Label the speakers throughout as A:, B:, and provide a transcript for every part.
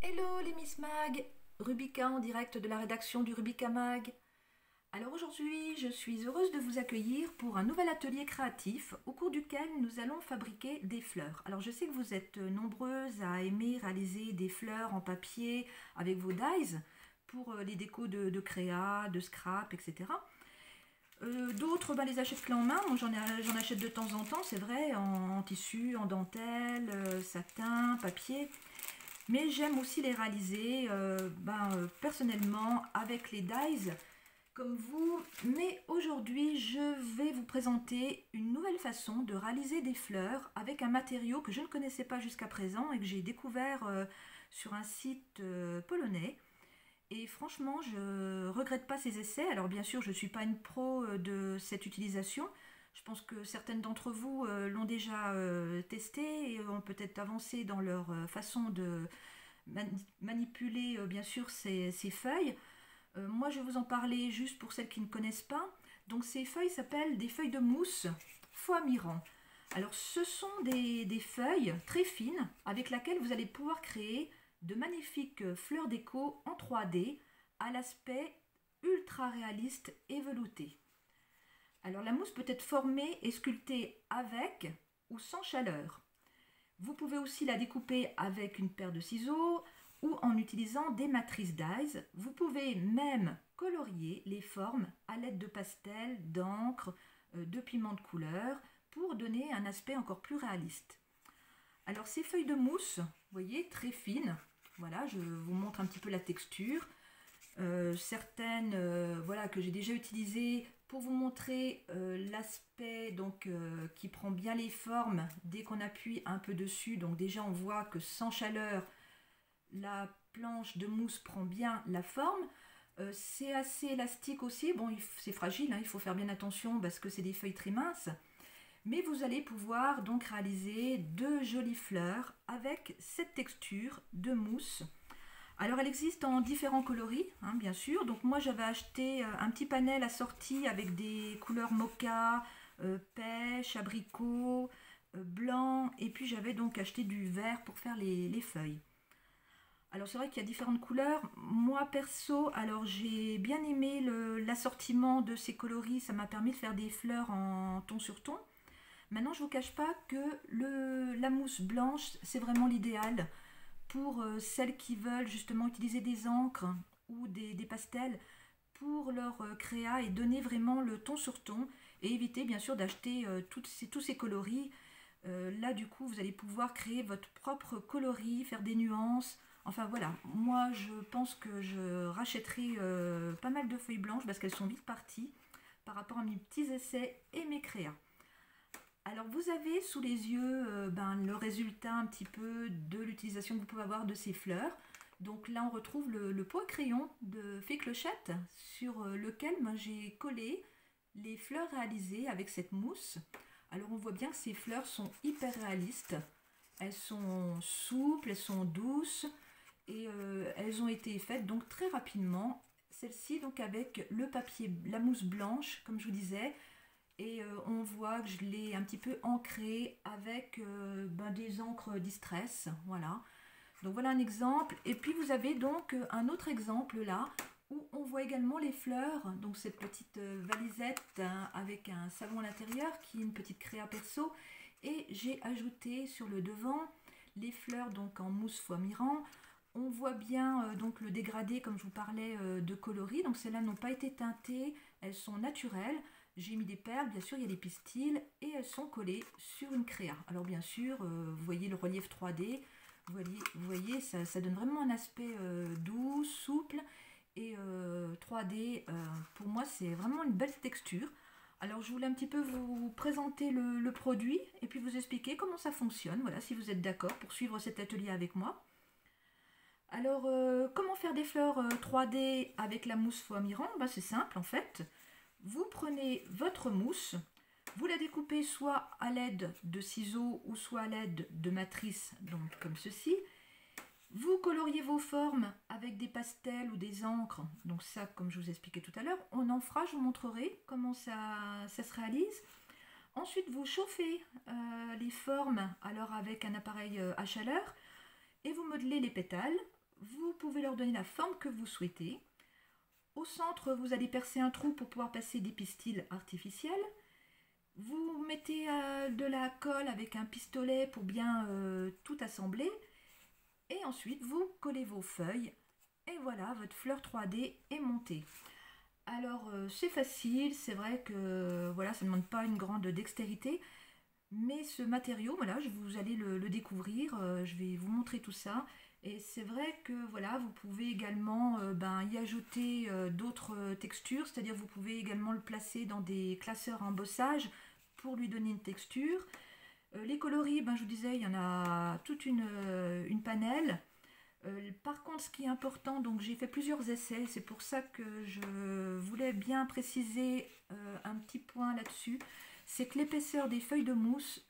A: Hello les Miss Mag, Rubica en direct de la rédaction du Rubica Mag. Alors aujourd'hui, je suis heureuse de vous accueillir pour un nouvel atelier créatif au cours duquel nous allons fabriquer des fleurs. Alors je sais que vous êtes nombreuses à aimer réaliser des fleurs en papier avec vos dies pour les décos de créa, de scrap, etc. D'autres les achètent clé en main. Moi j'en achète de temps en temps, c'est vrai, en tissu, en dentelle, satin, papier. Mais j'aime aussi les réaliser personnellement avec les dies comme vous. Mais aujourd'hui, je vais vous présenter une nouvelle façon de réaliser des fleurs avec un matériau que je ne connaissais pas jusqu'à présent et que j'ai découvert sur un site polonais. Et franchement, je ne regrette pas ces essais. Alors bien sûr, je ne suis pas une pro de cette utilisation. Je pense que certaines d'entre vous l'ont déjà testé et ont peut-être avancé dans leur façon de manipuler bien sûr ces feuilles. Moi je vais vous en parler juste pour celles qui ne connaissent pas. Donc ces feuilles s'appellent des feuilles de mousse foie mirant. Alors ce sont des feuilles très fines avec lesquelles vous allez pouvoir créer de magnifiques fleurs déco en 3D à l'aspect ultra réaliste et velouté. Alors la mousse peut être formée et sculptée avec ou sans chaleur. Vous pouvez aussi la découper avec une paire de ciseaux ou en utilisant des matrices dies. Vous pouvez même colorier les formes à l'aide de pastels, d'encre, de pigments de couleur pour donner un aspect encore plus réaliste. Alors ces feuilles de mousse, vous voyez, très fines. Voilà, je vous montre un petit peu la texture. Certaines voilà, que j'ai déjà utilisées pour vous montrer l'aspect qui prend bien les formes dès qu'on appuie un peu dessus. Donc déjà on voit que sans chaleur la planche de mousse prend bien la forme. C'est assez élastique aussi. Bon, c'est fragile, hein, il faut faire bien attention parce que c'est des feuilles très minces. Mais vous allez pouvoir donc réaliser de jolies fleurs avec cette texture de mousse. Alors elle existe en différents coloris, hein, bien sûr. Donc moi j'avais acheté un petit panel assorti avec des couleurs mocha, pêche, abricot, blanc. Et puis j'avais donc acheté du vert pour faire les feuilles. Alors c'est vrai qu'il y a différentes couleurs. Moi perso, alors j'ai bien aimé l'assortiment de ces coloris. Ça m'a permis de faire des fleurs en ton sur ton. Maintenant je ne vous cache pas que la mousse blanche c'est vraiment l'idéal pour celles qui veulent justement utiliser des encres ou des pastels pour leur créa et donner vraiment le ton sur ton et éviter bien sûr d'acheter tous ces coloris. Là du coup vous allez pouvoir créer votre propre coloris, faire des nuances. Enfin voilà, moi je pense que je rachèterai pas mal de feuilles blanches parce qu'elles sont vite parties par rapport à mes petits essais et mes créas. Alors vous avez sous les yeux le résultat un petit peu de l'utilisation que vous pouvez avoir de ces fleurs. Donc là on retrouve le pot à crayon de Fée Clochette sur lequel j'ai collé les fleurs réalisées avec cette mousse. Alors on voit bien que ces fleurs sont hyper réalistes. Elles sont souples, elles sont douces et elles ont été faites donc très rapidement. Celle-ci donc avec le papier, la mousse blanche comme je vous disais. Et on voit que je l'ai un petit peu ancré avec des encres Distress. Voilà. Donc voilà un exemple. Et puis vous avez donc un autre exemple là où on voit également les fleurs. Donc cette petite valisette hein, avec un savon à l'intérieur qui est une petite créa perso. Et j'ai ajouté sur le devant les fleurs donc en mousse foie mirant. On voit bien donc le dégradé comme je vous parlais de coloris. Donc celles-là n'ont pas été teintées, elles sont naturelles. J'ai mis des perles, bien sûr il y a des pistils et elles sont collées sur une créa. Alors bien sûr vous voyez le relief 3D, vous voyez ça donne vraiment un aspect doux, souple et 3D. Pour moi c'est vraiment une belle texture. Alors je voulais un petit peu vous présenter le produit et puis vous expliquer comment ça fonctionne. Voilà, si vous êtes d'accord pour suivre cet atelier avec moi. Alors, comment faire des fleurs 3D avec la mousse foie mirant? C'est simple en fait. Vous prenez votre mousse, vous la découpez soit à l'aide de ciseaux ou soit à l'aide de matrices, donc comme ceci. Vous coloriez vos formes avec des pastels ou des encres, donc ça comme je vous expliquais tout à l'heure. On en fera, je vous montrerai comment ça se réalise. Ensuite, vous chauffez les formes alors avec un appareil à chaleur et vous modelez les pétales. vous pouvez leur donner la forme que vous souhaitez. Au centre, vous allez percer un trou pour pouvoir passer des pistils artificiels. Vous mettez de la colle avec un pistolet pour bien tout assembler. Et ensuite, vous collez vos feuilles. Et voilà, votre fleur 3D est montée. Alors, c'est facile, c'est vrai que voilà, ça ne demande pas une grande dextérité. Mais ce matériau, voilà, vous allez le découvrir. Je vais vous montrer tout ça. Et c'est vrai que voilà, vous pouvez également y ajouter d'autres textures. C'est-à-dire vous pouvez également le placer dans des classeurs à embossage pour lui donner une texture. Les coloris, je vous disais, il y en a toute une panelle. Par contre, ce qui est important, donc j'ai fait plusieurs essais, c'est pour ça que je voulais bien préciser un petit point là-dessus, c'est que l'épaisseur des feuilles de mousse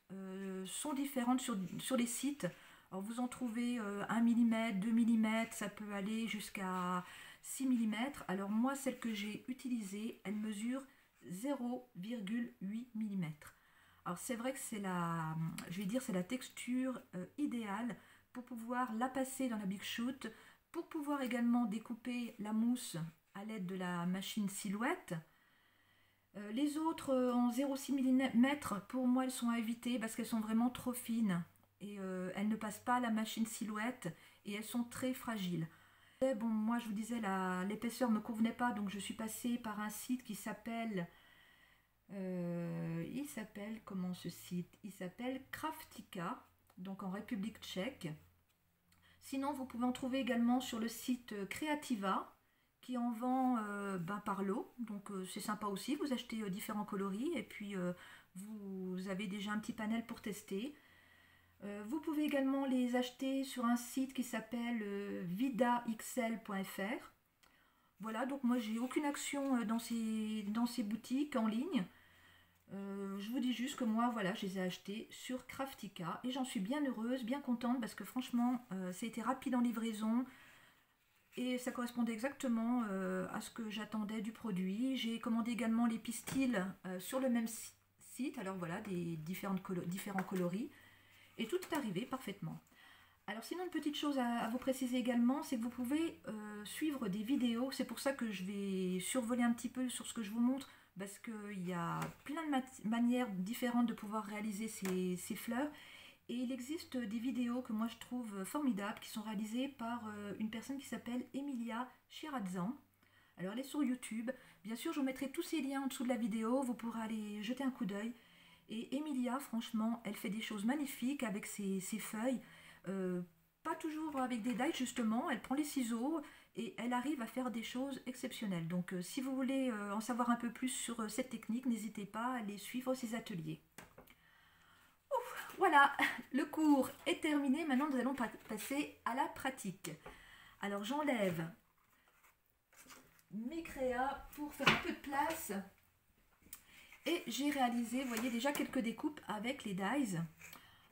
A: sont différentes sur les sites. Alors vous en trouvez 1 mm, 2 mm, ça peut aller jusqu'à 6 mm. Alors moi, celle que j'ai utilisée, elle mesure 0,8 mm. Alors c'est vrai que c'est la texture idéale pour pouvoir la passer dans la Big Shoot, pour pouvoir également découper la mousse à l'aide de la machine Silhouette. Les autres en 0,6 mm, pour moi elles sont à éviter parce qu'elles sont vraiment trop fines et elles ne passent pas à la machine Silhouette et elles sont très fragiles. Et bon, moi je vous disais, l'épaisseur ne me convenait pas, donc je suis passée par un site qui s'appelle... comment ce site? Il s'appelle Craftica, donc en République tchèque. Sinon, vous pouvez en trouver également sur le site Creativa, qui en vend par lot. Donc c'est sympa aussi, vous achetez différents coloris et puis vous avez déjà un petit panel pour tester. Vous pouvez également les acheter sur un site qui s'appelle vidaxl.fr. Voilà, donc moi j'ai aucune action dans ces boutiques en ligne. Je vous dis juste que moi, voilà, je les ai achetés sur Craftica et j'en suis bien heureuse, bien contente parce que franchement, ça a été rapide en livraison et ça correspondait exactement à ce que j'attendais du produit. J'ai commandé également les pistils sur le même site, alors voilà, différents coloris et tout est arrivé parfaitement. Alors sinon, une petite chose à vous préciser également, c'est que vous pouvez suivre des vidéos. C'est pour ça que je vais survoler un petit peu sur ce que je vous montre, parce qu'il y a plein de manières différentes de pouvoir réaliser ces fleurs. Et il existe des vidéos que moi je trouve formidables, qui sont réalisées par une personne qui s'appelle Emilia Shirazan. Alors elle est sur YouTube. Bien sûr, je vous mettrai tous ces liens en dessous de la vidéo, vous pourrez aller jeter un coup d'œil. Et Emilia, franchement, elle fait des choses magnifiques avec ses feuilles. Pas toujours avec des dies justement, elle prend les ciseaux et elle arrive à faire des choses exceptionnelles. Donc si vous voulez en savoir un peu plus sur cette technique, n'hésitez pas à aller suivre ses ateliers. Ouf, voilà, le cours est terminé, maintenant nous allons passer à la pratique. Alors j'enlève mes créas pour faire un peu de place et j'ai réalisé, vous voyez, déjà quelques découpes avec les dies.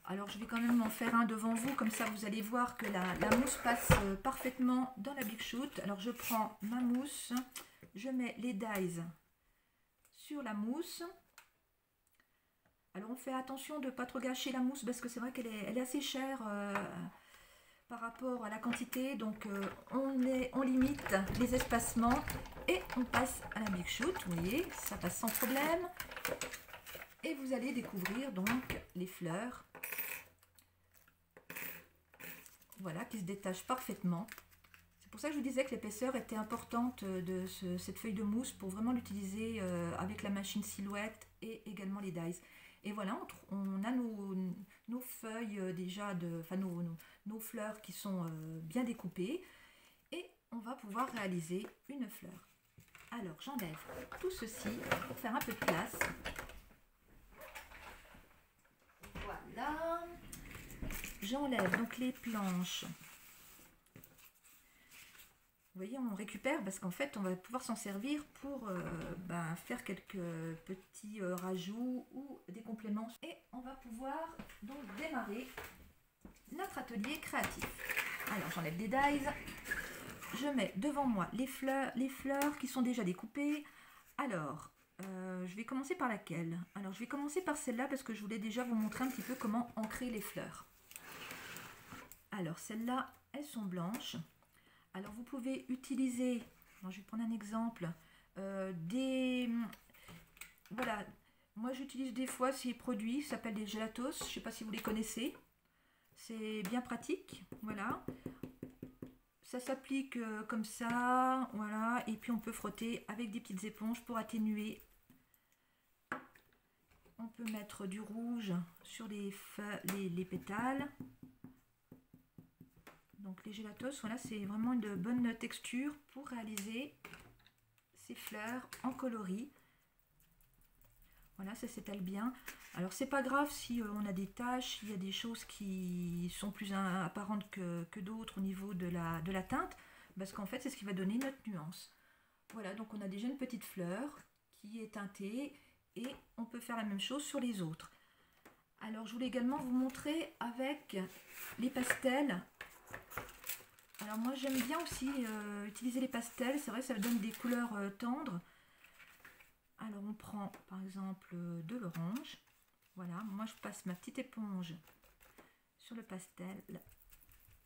A: Alors je vais quand même en faire un devant vous, comme ça vous allez voir que la mousse passe parfaitement dans la Big Shoot. Alors je prends ma mousse, je mets les dies sur la mousse. Alors on fait attention de ne pas trop gâcher la mousse parce que c'est vrai qu'elle est assez chère par rapport à la quantité. Donc on limite les espacements et on passe à la Big Shoot. Vous voyez, ça passe sans problème. Et vous allez découvrir donc les fleurs. Voilà, qui se détachent parfaitement. C'est pour ça que je vous disais que l'épaisseur était importante de cette feuille de mousse pour vraiment l'utiliser avec la machine Silhouette et également les dies. Et voilà, on a nos feuilles déjà, nos fleurs qui sont bien découpées. Et on va pouvoir réaliser une fleur. Alors, j'enlève tout ceci pour faire un peu de place. Voilà. J'enlève donc les planches. Vous voyez, on récupère parce qu'en fait, on va pouvoir s'en servir pour faire quelques petits rajouts ou des compléments. Et on va pouvoir donc démarrer notre atelier créatif. Alors, j'enlève des dies. Je mets devant moi les fleurs qui sont déjà découpées. Alors, je vais commencer par laquelle? Alors, je vais commencer par celle-là parce que je voulais déjà vous montrer un petit peu comment ancrer les fleurs. Alors, celles-là, elles sont blanches. Alors vous pouvez utiliser, alors je vais prendre un exemple, voilà, moi j'utilise des fois ces produits, ça s'appelle des gelatos, je ne sais pas si vous les connaissez, c'est bien pratique, voilà. Ça s'applique comme ça, voilà, et puis on peut frotter avec des petites éponges pour atténuer. On peut mettre du rouge sur les pétales. Donc les gélatos, voilà, c'est vraiment une bonne texture pour réaliser ces fleurs en coloris. Voilà, ça s'étale bien. Alors c'est pas grave si on a des taches, il y a des choses qui sont plus apparentes que d'autres au niveau de la teinte, parce qu'en fait c'est ce qui va donner notre nuance. Voilà, donc on a déjà une petite fleur qui est teintée et on peut faire la même chose sur les autres. Alors je voulais également vous montrer avec les pastels. Alors moi j'aime bien aussi utiliser les pastels, c'est vrai ça donne des couleurs tendres. Alors on prend par exemple de l'orange, voilà, moi je passe ma petite éponge sur le pastel,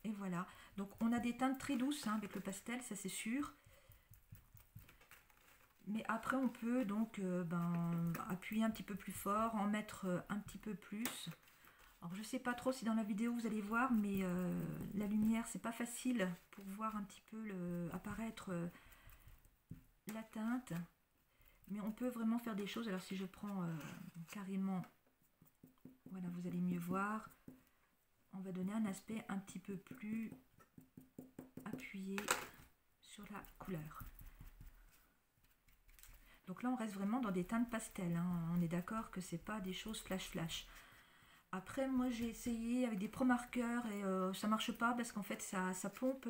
A: et voilà. Donc on a des teintes très douces hein, avec le pastel, ça c'est sûr. Mais après on peut donc appuyer un petit peu plus fort, en mettre un petit peu plus. Alors je sais pas trop si dans la vidéo vous allez voir, mais la lumière c'est pas facile pour voir un petit peu apparaître la teinte. Mais on peut vraiment faire des choses. Alors si je prends carrément, voilà, vous allez mieux voir. On va donner un aspect un petit peu plus appuyé sur la couleur. Donc là on reste vraiment dans des teintes pastel, hein. On est d'accord que c'est pas des choses flash. Après moi j'ai essayé avec des pro marqueurs et ça marche pas parce qu'en fait ça pompe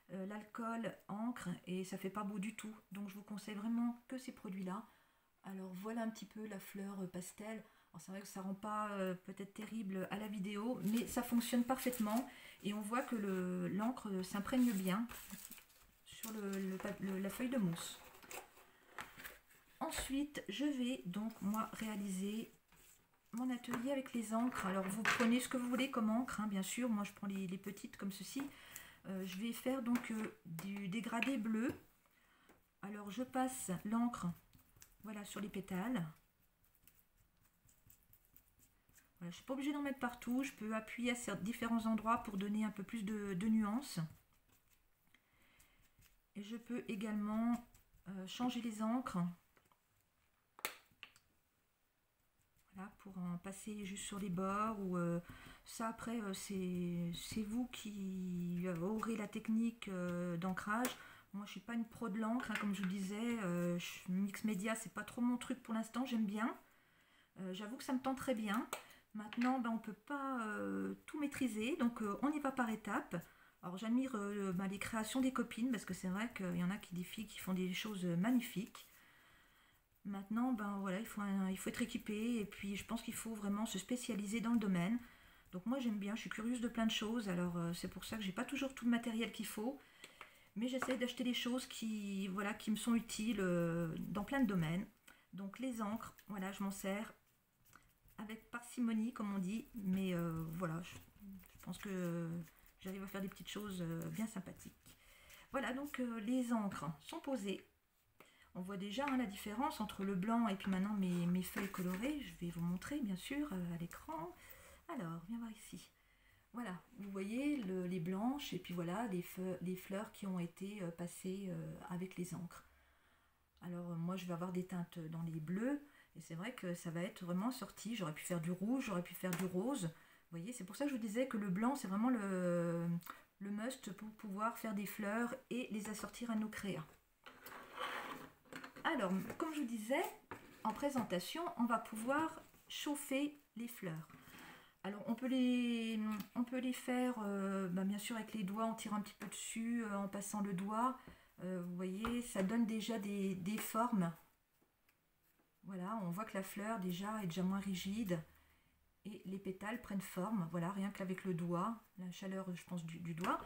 A: l'alcool, encre, et ça fait pas beau du tout. Donc je vous conseille vraiment que ces produits là. Alors voilà un petit peu la fleur pastel. C'est vrai que ça rend pas peut-être terrible à la vidéo, mais ça fonctionne parfaitement et on voit que l'encre s'imprègne bien sur la feuille de mousse. Ensuite je vais donc moi réaliser mon atelier avec les encres. Alors vous prenez ce que vous voulez comme encre, hein, bien sûr. Moi je prends les petites comme ceci. Je vais faire donc du dégradé bleu. Alors je passe l'encre, voilà, sur les pétales. Voilà, je ne suis pas obligée d'en mettre partout. Je peux appuyer à différents endroits pour donner un peu plus de nuances. Et je peux également changer les encres. Voilà, pour en passer juste sur les bords ou ça après c'est vous qui aurez la technique d'ancrage. Moi je suis pas une pro de l'encre, hein, comme je vous disais, mix média c'est pas trop mon truc pour l'instant, j'aime bien. J'avoue que ça me tente très bien. Maintenant on peut pas tout maîtriser, donc on y va par étapes. Alors j'admire les créations des copines parce que c'est vrai qu'il y en a des filles qui font des choses magnifiques. Maintenant, voilà, il faut être équipé et puis je pense qu'il faut vraiment se spécialiser dans le domaine. Donc moi j'aime bien, je suis curieuse de plein de choses, alors c'est pour ça que j'ai pas toujours tout le matériel qu'il faut. Mais j'essaie d'acheter des choses qui me sont utiles dans plein de domaines. Donc les encres, voilà, je m'en sers avec parcimonie comme on dit, mais voilà, je pense que j'arrive à faire des petites choses bien sympathiques. Voilà, donc les encres sont posées. On voit déjà hein, la différence entre le blanc et puis maintenant mes feuilles colorées. Je vais vous montrer bien sûr à l'écran. Alors, viens voir ici. Voilà, vous voyez les blanches et puis voilà les fleurs qui ont été passées avec les encres. Alors moi je vais avoir des teintes dans les bleus et c'est vrai que ça va être vraiment sorti. J'aurais pu faire du rouge, j'aurais pu faire du rose. Vous voyez, c'est pour ça que je vous disais que le blanc c'est vraiment le must pour pouvoir faire des fleurs et les assortir à nos créas. Alors, comme je vous disais, en présentation, on va pouvoir chauffer les fleurs. Alors, on peut les faire, bien sûr, avec les doigts, en tirant un petit peu dessus, en passant le doigt. Vous voyez, ça donne déjà des formes. Voilà, on voit que la fleur, déjà, est déjà moins rigide. Et les pétales prennent forme, voilà, rien qu'avec le doigt, la chaleur, je pense, du doigt.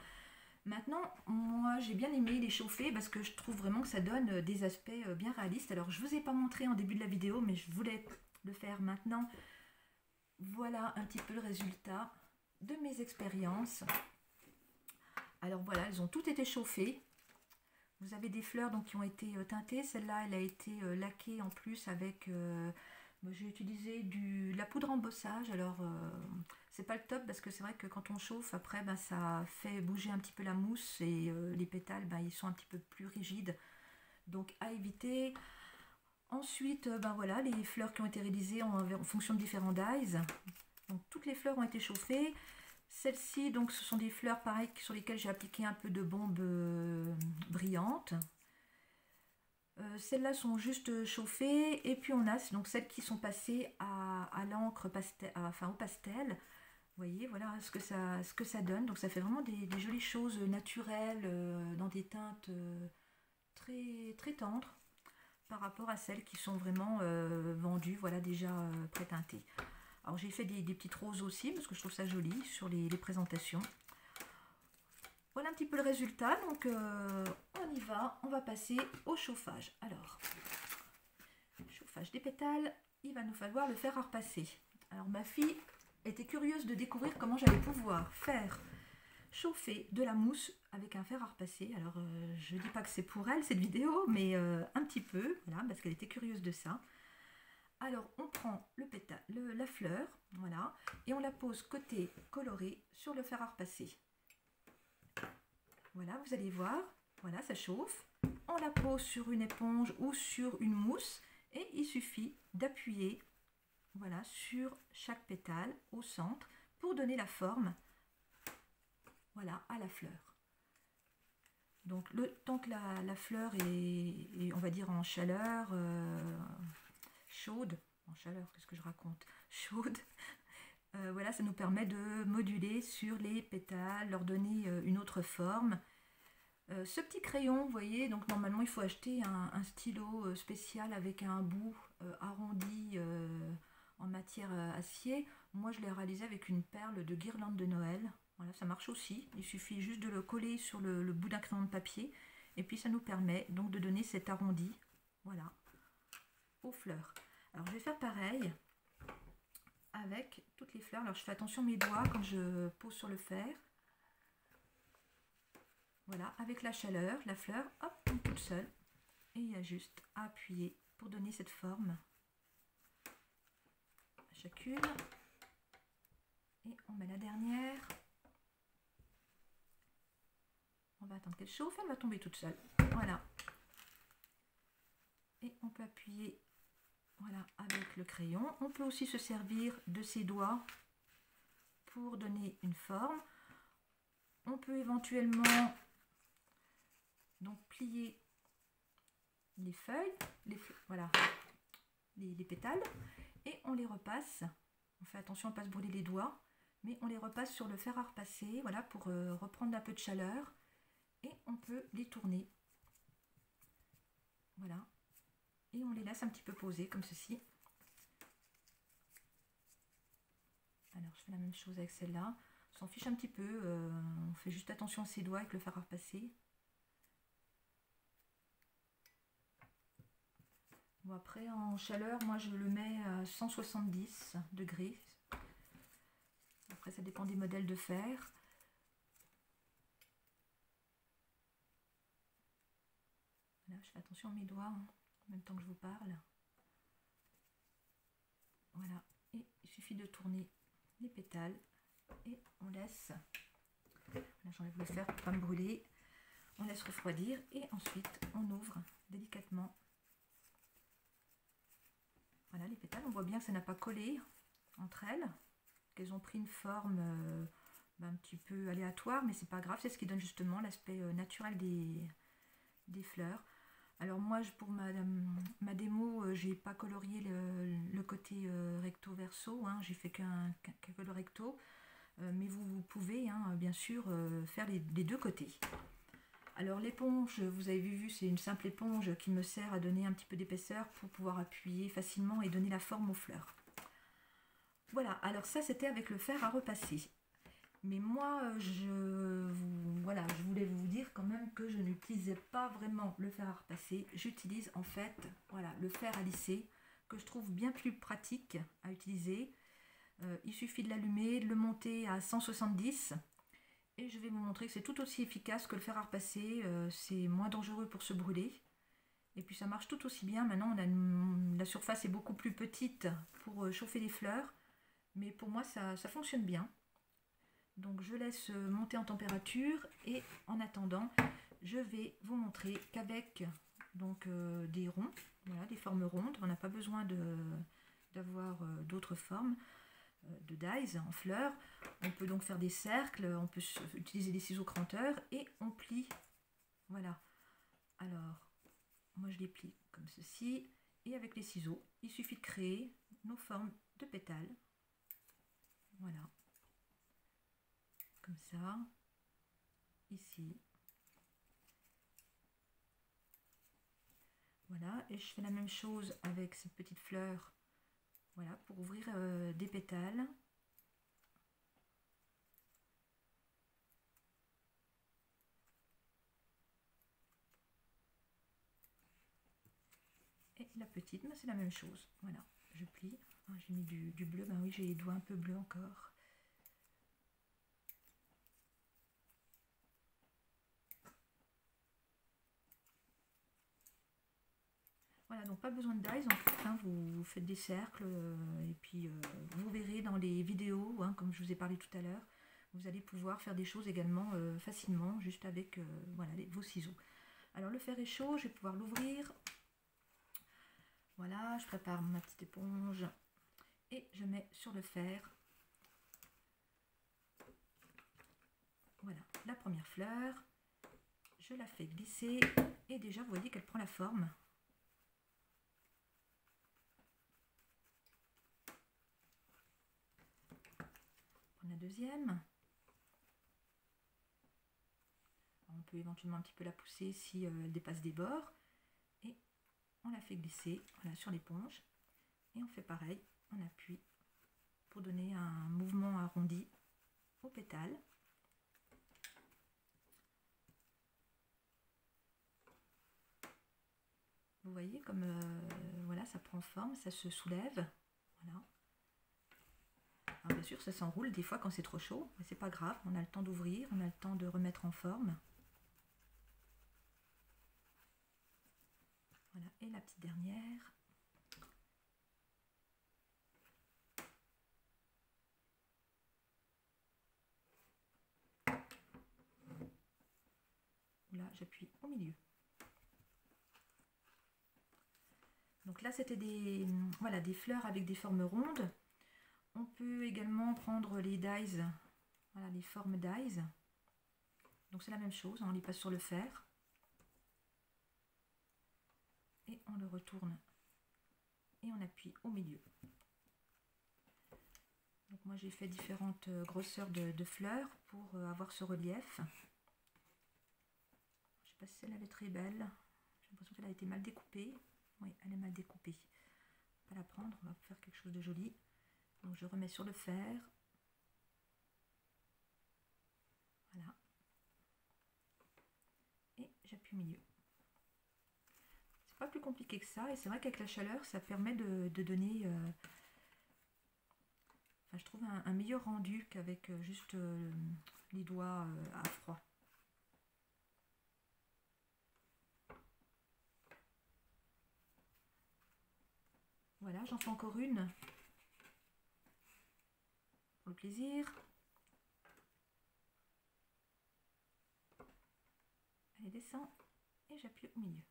A: Maintenant, moi j'ai bien aimé les chauffer parce que je trouve vraiment que ça donne des aspects bien réalistes. Alors je ne vous ai pas montré en début de la vidéo, mais je voulais le faire maintenant. Voilà un petit peu le résultat de mes expériences. Alors voilà, elles ont toutes été chauffées. Vous avez des fleurs donc qui ont été teintées. Celle-là, elle a été laquée en plus avec... j'ai utilisé de la poudre embossage. Alors, c'est pas le top parce que c'est vrai que quand on chauffe, après, ben, ça fait bouger un petit peu la mousse et les pétales, ben, ils sont un petit peu plus rigides. Donc, à éviter. Ensuite, ben voilà, les fleurs qui ont été réalisées en fonction de différents dyes. Donc, toutes les fleurs ont été chauffées. Celles-ci, donc, ce sont des fleurs pareilles sur lesquelles j'ai appliqué un peu de bombe brillante. Celles-là sont juste chauffées. Et puis, on a donc celles qui sont passées à l'encre pastel, enfin au pastel. Vous voyez, voilà ce que ça donne. Donc, ça fait vraiment des jolies choses naturelles dans des teintes très, très tendres par rapport à celles qui sont vraiment vendues, voilà, déjà pré-teintées. Alors j'ai fait des petites roses aussi parce que je trouve ça joli sur les présentations. Voilà un petit peu le résultat, donc on y va, on va passer au chauffage. Alors, chauffage des pétales, il va nous falloir le fer à repasser. Alors ma fille était curieuse de découvrir comment j'allais pouvoir faire chauffer de la mousse avec un fer à repasser. Alors je ne dis pas que c'est pour elle cette vidéo, mais un petit peu, voilà, parce qu'elle était curieuse de ça. Alors on prend le pétale, la fleur, voilà, et on la pose côté coloré sur le fer à repasser. Voilà, vous allez voir, voilà, ça chauffe. On la pose sur une éponge ou sur une mousse et il suffit d'appuyer, voilà, sur chaque pétale au centre pour donner la forme, voilà, à la fleur. Donc le temps que la fleur est, on va dire, en chaleur chaude, en chaleur, qu'est-ce que je raconte, chaude, voilà, ça nous permet de moduler sur les pétales, leur donner une autre forme. Ce petit crayon, vous voyez, donc normalement il faut acheter un stylo spécial avec un bout arrondi en matière acier. Moi je l'ai réalisé avec une perle de guirlande de Noël. Voilà, ça marche aussi. Il suffit juste de le coller sur le bout d'un crayon de papier. Et puis ça nous permet donc de donner cet arrondi, voilà, aux fleurs. Alors je vais faire pareil avec toutes les fleurs. Alors je fais attention à mes doigts quand je pose sur le fer. Voilà, avec la chaleur, la fleur, hop, tombe toute seule. Et il y a juste à appuyer pour donner cette forme à chacune. Et on met la dernière. On va attendre qu'elle chauffe, elle va tomber toute seule. Voilà. Et on peut appuyer, voilà, avec le crayon. On peut aussi se servir de ses doigts pour donner une forme. On peut éventuellement donc plier les feuilles, voilà, les pétales, et on les repasse. On fait attention à ne pas se brûler les doigts, mais on les repasse sur le fer à repasser, voilà, pour reprendre un peu de chaleur. Et on peut les tourner, voilà, et on les laisse un petit peu poser comme ceci. Alors je fais la même chose avec celle-là, on s'en fiche un petit peu, on fait juste attention à ses doigts avec le fer à repasser. Bon, après en chaleur, moi je le mets à 170 degrés, après ça dépend des modèles de fer. Je fais attention à mes doigts hein, en même temps que je vous parle. Voilà, et il suffit de tourner les pétales et on laisse, là j'enlève le fer pour ne pas me brûler, on laisse refroidir et ensuite on ouvre délicatement. Voilà les pétales, on voit bien que ça n'a pas collé entre elles, qu'elles ont pris une forme un petit peu aléatoire, mais c'est pas grave, c'est ce qui donne justement l'aspect naturel des fleurs. Alors moi pour ma démo, j'ai pas colorié le côté recto verso, hein, j'ai fait que le recto, mais vous pouvez hein, bien sûr faire les deux côtés. Alors l'éponge, vous avez vu, c'est une simple éponge qui me sert à donner un petit peu d'épaisseur pour pouvoir appuyer facilement et donner la forme aux fleurs. Voilà, alors ça c'était avec le fer à repasser. Mais moi, voilà, je voulais vous dire quand même que je n'utilisais pas vraiment le fer à repasser. J'utilise en fait, voilà, le fer à lisser, que je trouve bien plus pratique à utiliser. Il suffit de l'allumer, de le monter à 170 Et je vais vous montrer que c'est tout aussi efficace que le fer à repasser, c'est moins dangereux pour se brûler. Et puis ça marche tout aussi bien. Maintenant, la surface est beaucoup plus petite pour chauffer les fleurs. Mais pour moi, ça fonctionne bien. Donc je laisse monter en température. Et en attendant, je vais vous montrer qu'avec des ronds, voilà, des formes rondes, on n'a pas besoin d'avoir d'autres formes de dies en fleurs. On peut donc faire des cercles, on peut utiliser des ciseaux cranteurs et on plie. Voilà. Alors, moi je les plie comme ceci. Et avec les ciseaux, il suffit de créer nos formes de pétales. Voilà. Comme ça. Ici. Voilà. Et je fais la même chose avec cette petite fleur. Voilà, pour ouvrir des pétales. Et la petite, c'est la même chose. Voilà, je plie. Ah, j'ai mis du bleu, ben oui, j'ai les doigts un peu bleus encore. Voilà, donc pas besoin de dies en fait, hein, vous faites des cercles et puis vous verrez dans les vidéos, hein, comme je vous ai parlé tout à l'heure, vous allez pouvoir faire des choses également facilement, juste avec voilà, vos ciseaux. Alors le fer est chaud, je vais pouvoir l'ouvrir. Voilà, je prépare ma petite éponge et je mets sur le fer. Voilà, la première fleur, je la fais glisser et déjà vous voyez qu'elle prend la forme. La deuxième. On peut éventuellement un petit peu la pousser si elle dépasse des bords. Et on la fait glisser voilà, sur l'éponge. Et on fait pareil, on appuie pour donner un mouvement arrondi au pétale. Vous voyez comme voilà, ça prend forme, ça se soulève. Voilà. Alors bien sûr, ça s'enroule des fois quand c'est trop chaud, mais c'est pas grave, on a le temps d'ouvrir, on a le temps de remettre en forme. Voilà, et la petite dernière. Là, j'appuie au milieu. Donc là, c'était voilà, des fleurs avec des formes rondes. On peut également prendre les dies, voilà, les formes dies. Donc c'est la même chose, hein, on les passe sur le fer. Et on le retourne et on appuie au milieu. Donc moi j'ai fait différentes grosseurs de fleurs pour avoir ce relief. Je ne sais pas si celle-là est très belle. J'ai l'impression qu'elle a été mal découpée. Oui, elle est mal découpée. On va la prendre, on va faire quelque chose de joli. Donc je remets sur le fer. Voilà. Et j'appuie au milieu. C'est pas plus compliqué que ça. Et c'est vrai qu'avec la chaleur, ça permet de donner... enfin, je trouve un meilleur rendu qu'avec juste les doigts à froid. Voilà, j'en fais encore une. Pour le plaisir. Elle descend et j'appuie au milieu.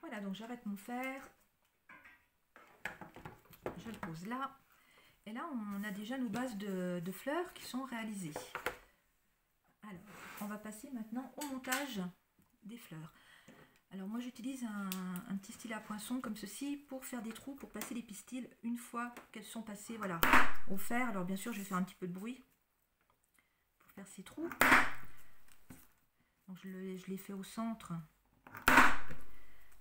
A: Voilà, donc j'arrête mon fer. Je le pose là. Et là, on a déjà nos bases de fleurs qui sont réalisées. Alors, on va passer maintenant au montage des fleurs. Alors moi j'utilise un petit stylet à poinçon comme ceci pour faire des trous, pour passer les pistils une fois qu'elles sont passées voilà, au fer. Alors bien sûr je vais faire un petit peu de bruit pour faire ces trous. Donc je les fais au centre.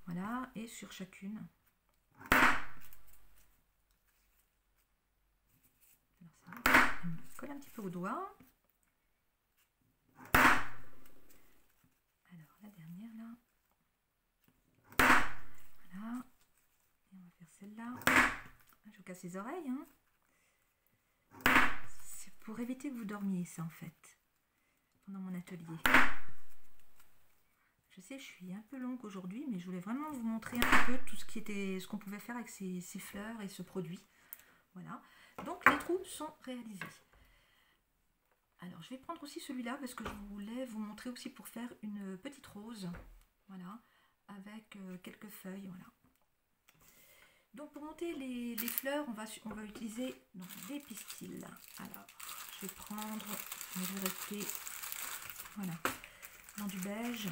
A: Voilà, et sur chacune. Alors ça, elle me colle un petit peu au doigt. Alors la dernière là. Voilà. Et on va faire celle-là. Je vous casse les oreilles. Hein. C'est pour éviter que vous dormiez, ça en fait, pendant mon atelier. Je sais, je suis un peu longue aujourd'hui, mais je voulais vraiment vous montrer un peu tout ce qu'on pouvait faire avec ces fleurs et ce produit. Voilà, donc les trous sont réalisés. Alors je vais prendre aussi celui-là parce que je voulais vous montrer aussi pour faire une petite rose, voilà, avec quelques feuilles, voilà. Donc pour monter les fleurs, on va utiliser donc, des pistils. Alors je vais prendre, je vais rester, voilà, dans du beige.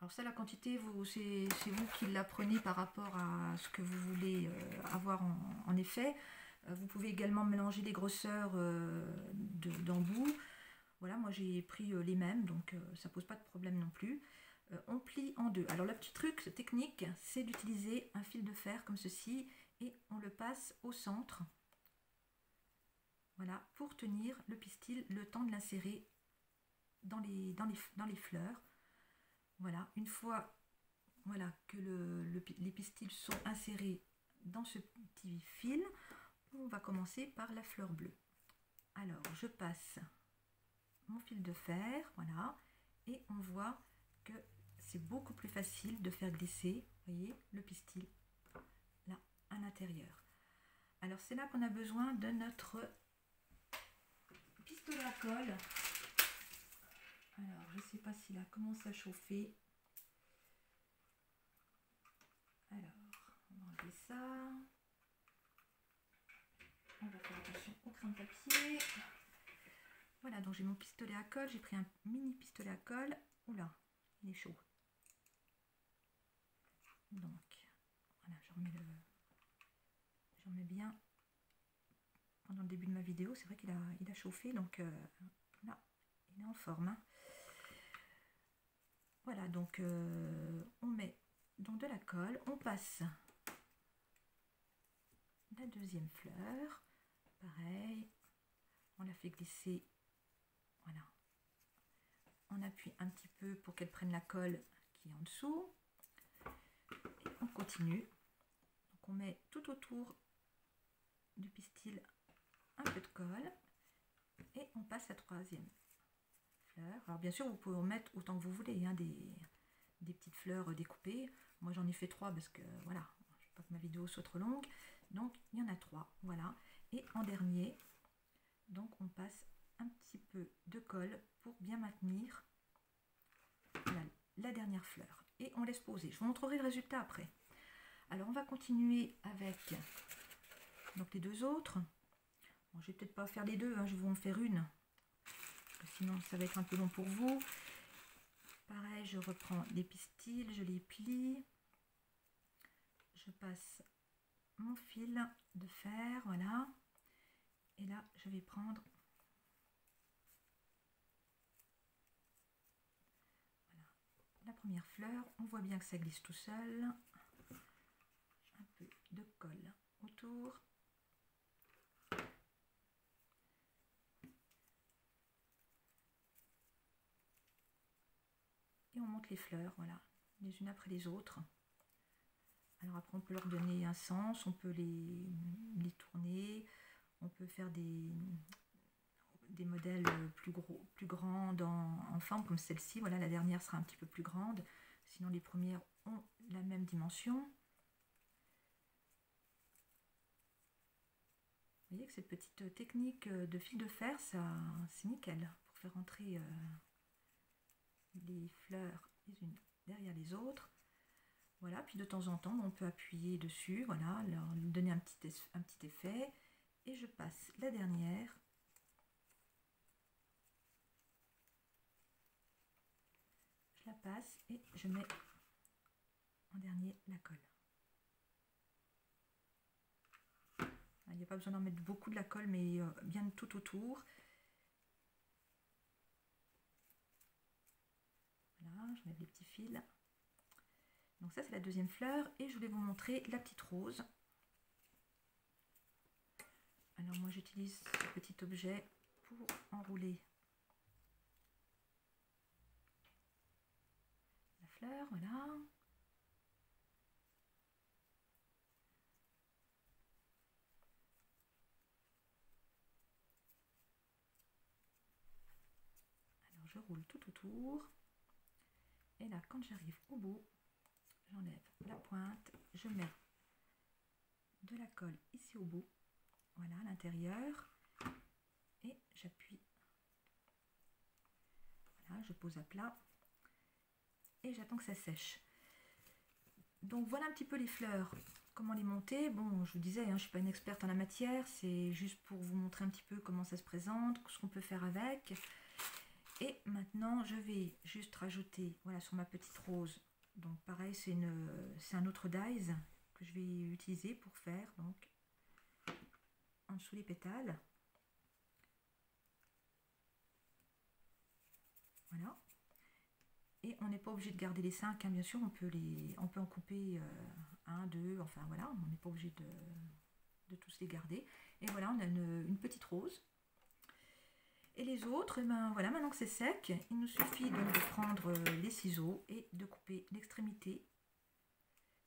A: Alors ça, la quantité, c'est vous qui la prenez par rapport à ce que vous voulez avoir en effet. Vous pouvez également mélanger les grosseurs d'embout. Voilà, moi j'ai pris les mêmes, donc ça pose pas de problème non plus. On plie en deux. Alors le petit truc technique, c'est d'utiliser un fil de fer comme ceci et on le passe au centre. Voilà, pour tenir le pistil le temps de l'insérer dans les fleurs. Voilà, une fois voilà, que les pistils sont insérés dans ce petit fil, on va commencer par la fleur bleue. Alors, je passe mon fil de fer, voilà, et on voit que c'est beaucoup plus facile de faire glisser, vous voyez, le pistil là à l'intérieur. Alors, c'est là qu'on a besoin de notre pistolet à colle. Alors, je ne sais pas s'il a commencé à chauffer. Alors, on va enlever ça. On va faire attention au crin de papier. Voilà, donc j'ai mon pistolet à colle. J'ai pris un mini pistolet à colle. Oula, il est chaud. Donc, voilà, je remets bien pendant le début de ma vidéo. C'est vrai qu'il a chauffé, donc là, il est en forme. Hein. Voilà, donc on met donc de la colle. On passe la deuxième fleur. Pareil, on la fait glisser, voilà. On appuie un petit peu pour qu'elle prenne la colle qui est en dessous. Et on continue. Donc on met tout autour du pistil un peu de colle. Et on passe la troisième fleur. Alors bien sûr, vous pouvez en mettre autant que vous voulez, hein, des petites fleurs découpées. Moi j'en ai fait 3 parce que voilà, je ne veux pas que ma vidéo soit trop longue. Donc il y en a 3, voilà. Et en dernier, donc on passe un petit peu de colle pour bien maintenir la dernière fleur. Et on laisse poser. Je vous montrerai le résultat après. Alors on va continuer avec donc les deux autres. Bon, je vais peut-être pas faire les deux, hein, je vais vous en faire une. Parce que sinon ça va être un peu long pour vous. Pareil, je reprends les pistils, je les plie. Je passe mon fil de fer, voilà. Et là, je vais prendre voilà, la première fleur. On voit bien que ça glisse tout seul. Un peu de colle autour. Et on monte les fleurs, voilà, les unes après les autres. Alors après, on peut leur donner un sens, on peut les tourner, on peut faire des modèles plus grands en forme comme celle-ci. Voilà, la dernière sera un petit peu plus grande. Sinon, les premières ont la même dimension. Vous voyez que cette petite technique de fil de fer, c'est nickel pour faire entrer les fleurs les unes derrière les autres. Voilà, puis de temps en temps, on peut appuyer dessus, voilà, leur donner un petit effet. Et je passe la dernière. Je la passe et je mets en dernier la colle. Il n'y a pas besoin d'en mettre beaucoup de la colle, mais bien tout autour. Voilà, je mets les petits fils. Donc ça, c'est la deuxième fleur. Et je voulais vous montrer la petite rose. Alors moi, j'utilise ce petit objet pour enrouler la fleur, voilà. je roule tout autour. Et là, quand j'arrive au bout, j'enlève la pointe, je mets de la colle ici au bout, voilà, à l'intérieur, et j'appuie. Voilà, je pose à plat et j'attends que ça sèche. Donc voilà un petit peu les fleurs, comment les monter. Bon, je vous disais, hein, je ne suis pas une experte en la matière, c'est juste pour vous montrer un petit peu comment ça se présente, ce qu'on peut faire avec. Et maintenant, je vais juste rajouter, voilà, sur ma petite rose. Donc pareil, c'est un autre dies que je vais utiliser pour faire, donc, en dessous les pétales. Voilà. Et on n'est pas obligé de garder les 5, hein, bien sûr, on peut en couper 1, 2, enfin voilà, on n'est pas obligé de tous les garder. Et voilà, on a une petite rose. Et les autres, ben voilà, maintenant que c'est sec, il nous suffit donc de prendre les ciseaux et de couper l'extrémité.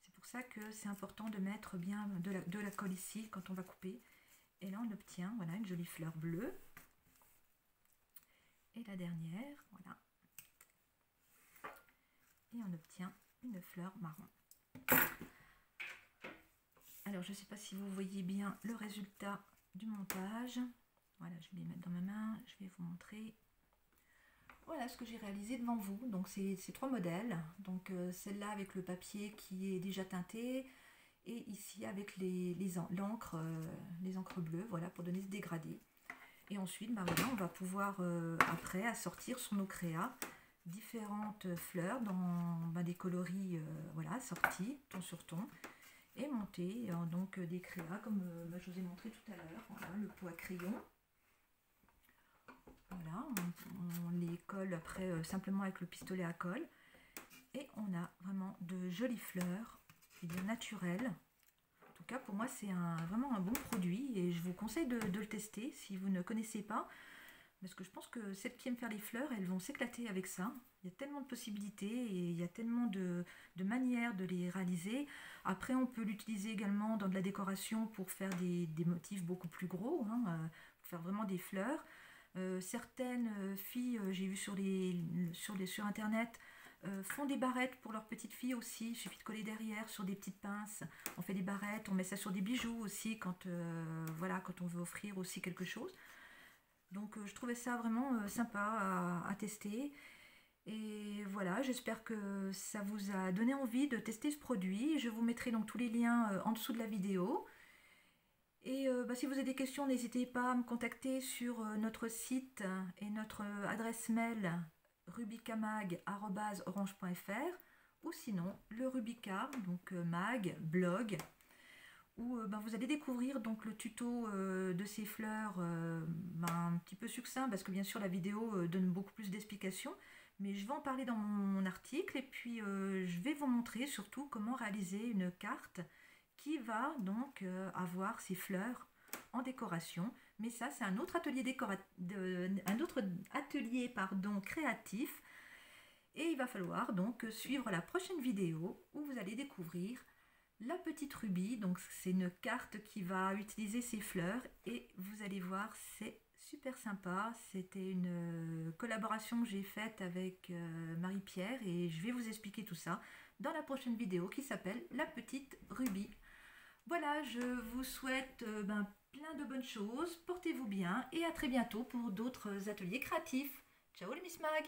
A: C'est pour ça que c'est important de mettre bien de la colle ici quand on va couper. Et là, on obtient, voilà, une jolie fleur bleue. Et la dernière, voilà. Et on obtient une fleur marron. Alors, je ne sais pas si vous voyez bien le résultat du montage. Voilà, je vais les mettre dans ma main, je vais vous montrer. Voilà ce que j'ai réalisé devant vous. Donc, c'est 3 modèles. Donc, celle-là avec le papier qui est déjà teinté. Et ici avec les encres bleues, voilà, pour donner ce dégradé. Et ensuite, bah, voilà, on va pouvoir après assortir sur nos créas différentes fleurs dans des coloris voilà, assortis, ton sur ton, et monter donc des créas comme je vous ai montré tout à l'heure. Voilà, le pot à crayon. Voilà, on les colle après simplement avec le pistolet à colle. Et on a vraiment de jolies fleurs, et bien naturelles. En tout cas, pour moi, c'est vraiment un bon produit et je vous conseille de le tester si vous ne connaissez pas. Parce que je pense que celles qui aiment faire les fleurs, elles vont s'éclater avec ça. Il y a tellement de possibilités et il y a tellement de manières de les réaliser. Après, on peut l'utiliser également dans de la décoration pour faire des motifs beaucoup plus gros, hein, pour faire vraiment des fleurs. Certaines filles, j'ai vu sur Internet, font des barrettes pour leurs petites filles aussi. Il suffit de coller derrière sur des petites pinces. On fait des barrettes, on met ça sur des bijoux aussi quand, voilà, quand on veut offrir aussi quelque chose. Donc je trouvais ça vraiment sympa à tester. Et voilà, j'espère que ça vous a donné envie de tester ce produit. Je vous mettrai donc tous les liens en dessous de la vidéo. Et si vous avez des questions, n'hésitez pas à me contacter sur notre site et notre adresse mail rubicamag@orange.fr ou sinon le Rubica, donc mag, blog, où vous allez découvrir donc le tuto de ces fleurs un petit peu succinct parce que bien sûr la vidéo donne beaucoup plus d'explications, mais je vais en parler dans mon article et puis je vais vous montrer surtout comment réaliser une carte qui va donc avoir ces fleurs en décoration. Mais ça, c'est un autre atelier, créatif. Et il va falloir donc suivre la prochaine vidéo où vous allez découvrir la petite Ruby. Donc c'est une carte qui va utiliser ces fleurs et vous allez voir, c'est super sympa. C'était une collaboration que j'ai faite avec Marie-Pierre et je vais vous expliquer tout ça dans la prochaine vidéo qui s'appelle La petite Ruby. Voilà, je vous souhaite plein de bonnes choses, portez-vous bien et à très bientôt pour d'autres ateliers créatifs. Ciao les Miss Mag!